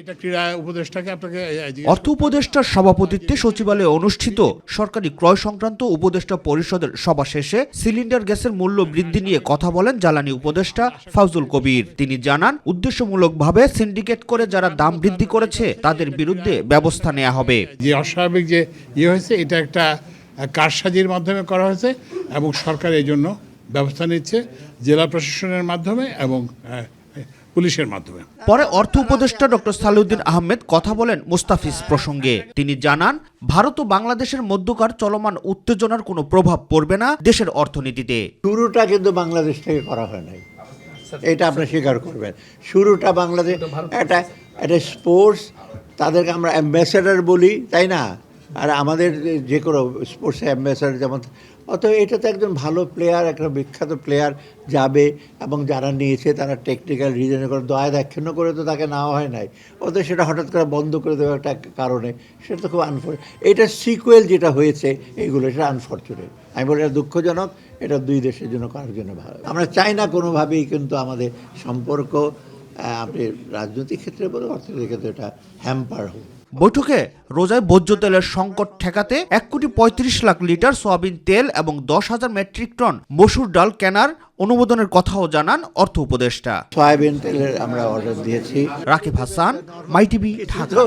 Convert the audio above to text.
এটা ক্রীড়া উপদেষ্টাকে আপনাকে অর্থ উপদেষ্টার সভাপতিত্বে সচিবালয়ে অনুষ্ঠিত সরকারি ক্রয় সংক্রান্ত উপদেষ্টা পরিষদের সভা শেষে সিলিন্ডার গ্যাসের মূল্য বৃদ্ধি নিয়ে কথা বলেন জ্বালানি উপদেষ্টা ফাউজুল কবির। তিনি জানান, উদ্দেশ্যমূলকভাবে সিন্ডিকেট করে যারা দাম বৃদ্ধি করেছে তাদের বিরুদ্ধে ব্যবস্থা নেওয়া হবে। যে অস্বাভাবিক যে হয়েছে, এটা একটা কারসাজির মাধ্যমে করা হয়েছে এবং সরকার এই জন্য ব্যবস্থা নিচ্ছে জেলা প্রশাসনের মাধ্যমে এবং পুলিশের মাধ্যমে। পরে অর্থ উপদেষ্টা ডক্টর সালেউদ্দিন আহমেদ কথা বলেন মুস্তাফিজ প্রসঙ্গে। তিনি জানান, ভারত ও বাংলাদেশের মধ্যকার চলমান উত্তেজনার কোনো প্রভাব পড়বে না দেশের অর্থনীতিতে। শুরুটা কিন্তু বাংলাদেশ থেকে করা হয় নাই, এটা আপনি স্বীকার করবেন। শুরুটা বাংলাদেশ, এটা স্পোর্টস, তাদেরকে আমরা অ্যাম্বাসেডার বলি, তাই না? আর আমাদের যে কোনো স্পোর্টস অ্যাম্বাসেডার যেমন, অতএব এটা তো একজন ভালো প্লেয়ার, একটা বিখ্যাত প্লেয়ার যাবে এবং যারা নিয়েছে তারা টেকনিক্যাল রিজনে করে দয়া দাক্ষিণ্য করে তো তাকে নেওয়া হয় নাই। অতএব সেটা হঠাৎ করে বন্ধ করে দেওয়া একটা কারণে, সেটা তো খুব এটা সিকুয়েল যেটা হয়েছে এইগুলো, সেটা আনফর্চুনেট। আমি বলি এটা দুঃখজনক, এটা দুই দেশের জন্য কারোর জন্য ভালো। আমরা চাই না কোনোভাবেই কিন্তু আমাদের সম্পর্ক, আপনি রাজনৈতিক ক্ষেত্রে বলে অর্থনৈতিক ক্ষেত্রে এটা হ্যাম্পার হোক। বৈঠকে রোজায় ভোজ্য তেলের সংকট ঠেকাতে 1,35,00,000 লিটার সয়াবিন তেল এবং 10,000 মেট্রিক টন মসুর ডাল কেনার অনুমোদনের কথাও জানান অর্থ উপদেষ্টা। সয়াবিন তেলের আমরা অর্ডার দিয়েছি। রাকিব হাসান, মাই টিভি, ঢাকা।